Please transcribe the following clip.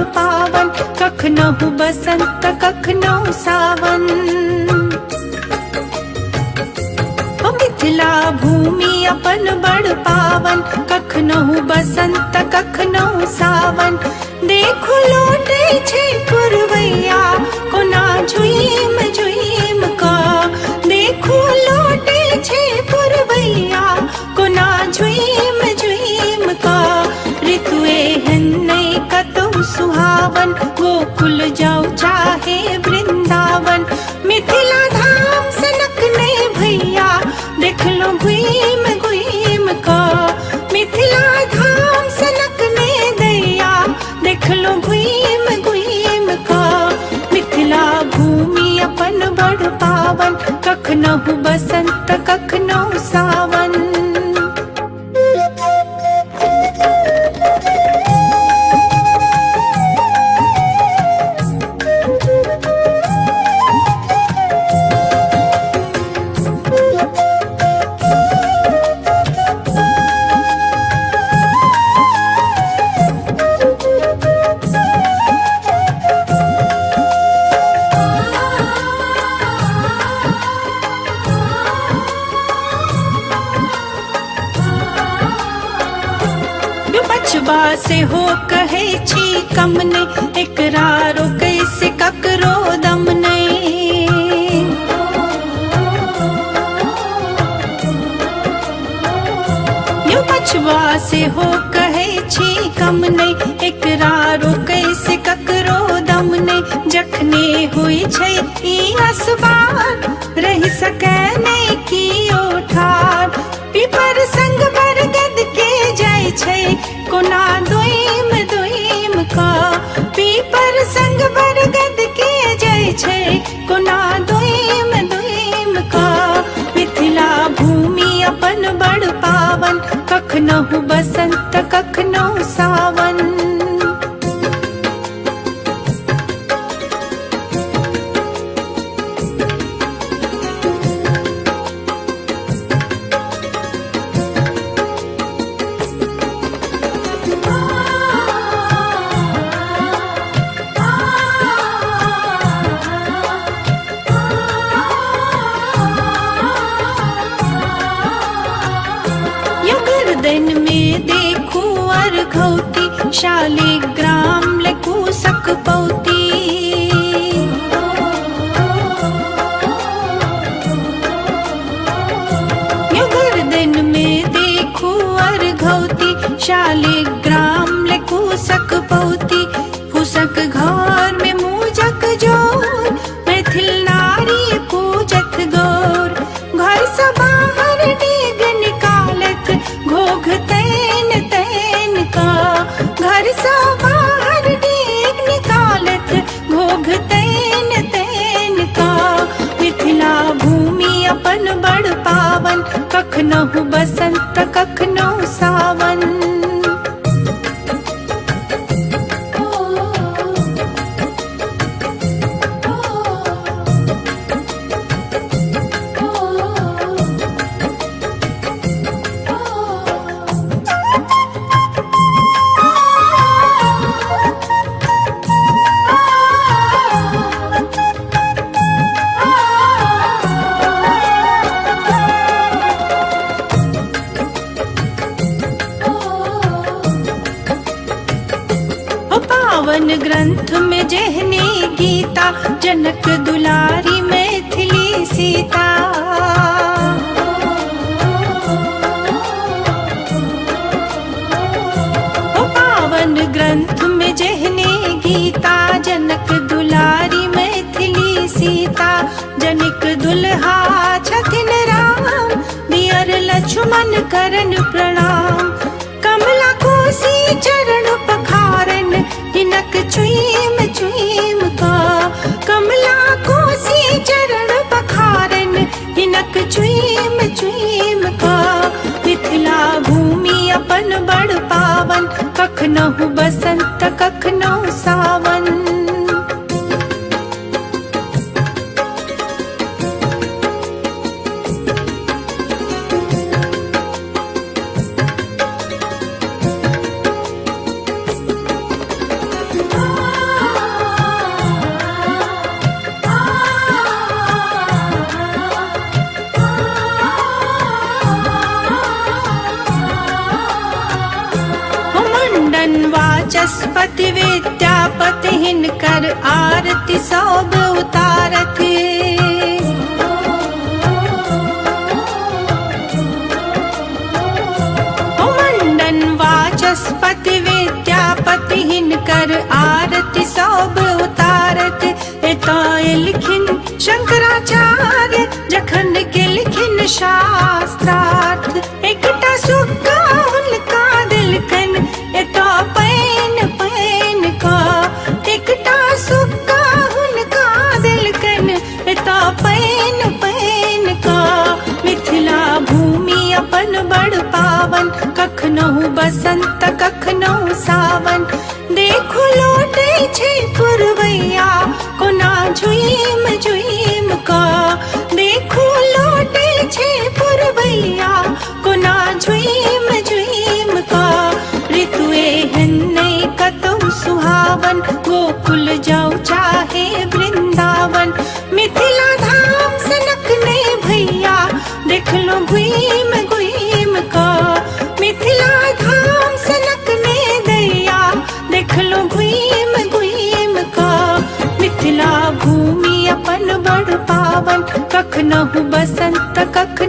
बड़ पावन, कखनहु बसंत कखनहु सावन। मिथिला भूमि अपन बड़ पावन, कखनहु बसंत कखनहु सावन। देखो लौटे छे पुरवैया कोना झुइम झुइम का, देखो लौटे छे पुरवैया कोना झुइम झुइम का। ऋतु एहन नहीं कतहु सुहावन, गोकुल जाऊ चाहे वृंदावन। मिथिला धाम सनक ने भैया देख लो घुइम घुइम का, मिथिला धाम सनक ने दैया देख लो घुइम घुइम का। मिथिला भूमि अपन बड़ पावन, कखनहु बसंत कखनहु सावन। बचबा से हो कहे छी कम ने, इकरारो कैसे ककरो दम नहीं। यो बचबा से हो कहे छी कम ने, इकरारो कैसे ककरो दम नहीं। जखने हुई छै ई असबार रही सकै नहीं कियो ठार। पीपर संग बरगद के जाय छै कोना दुइम दुइम का, पीपर संग बरगद के जाय छै कोना दुइम दुइम का। मिथिला भूमि अपन बड़ पावन, कखनहु बसंत कखनहु सावन। दिन में देखू अर्घौती, शालिग्राम लेकू सकपौती। युगर दिन में देखू अर्घौती, शालिग्राम लेकू सकपौती। फूसक घर में मूजक जोर, मैथिल नारी पूजत गौर। घर से बाहर डेग निकालत घोघ तैन तैन का, घर से बाहर डेग निकालत घोघ तैन तैन का। मिथिला भूमि अपन बड़ पावन, कखनहु बसंत कखनहु सावन। पावन ग्रंथ में जेहने गीता, जनक दुलारी मैथिली सीता। पावन ग्रंथ में जेहने गीता, जनक दुलारी मैथिली सीता। जनिक दुल्हा छथिन राम, दियर लक्ष्मण करन प्रणाम। कमला कोसी चरण पखारन, हिनक छुईम छुईम का। कमला कोसी चरण पखारन, हिनक छुईम छुईम का। मिथिला भूमि अपन बड़ पावन, कखनहु बसंत कखनहु सावन। वाचस्पति विद्यापति हिनकर आरती सब उतारत। वाचस्पति विद्यापति हिनकर आरती सब उतारत। लिखिन शंकराचार्य जखन के लिखिन शास्त्रार्थ। एकटा सुक्का हुनका दिलकन एतो पैन पैन का। एकटा सुक्का हुनका दिलकन एतो पैन पैन का। मिथिला भूमि अपन बड़ पावन, कखनहु बसंत कखनहु सावन। देखो लौटे छे पुरवैया कोना झुइम झुइम का। देखो लौटे छे पुरवैया कोना झुइम झुइम का। ऋतु एहन नहीं कतहु सुहावन, गोकुल जाऊ चाहे वृंदावन। मिथिला धाम सनक ने भैया देख लो घुइम घुइम का। मिथिला धाम सनक ने दैया देख लो घुइम घुइम का। मिथिला भूमि अपन बड़ पावन, कखनहु बसंत कख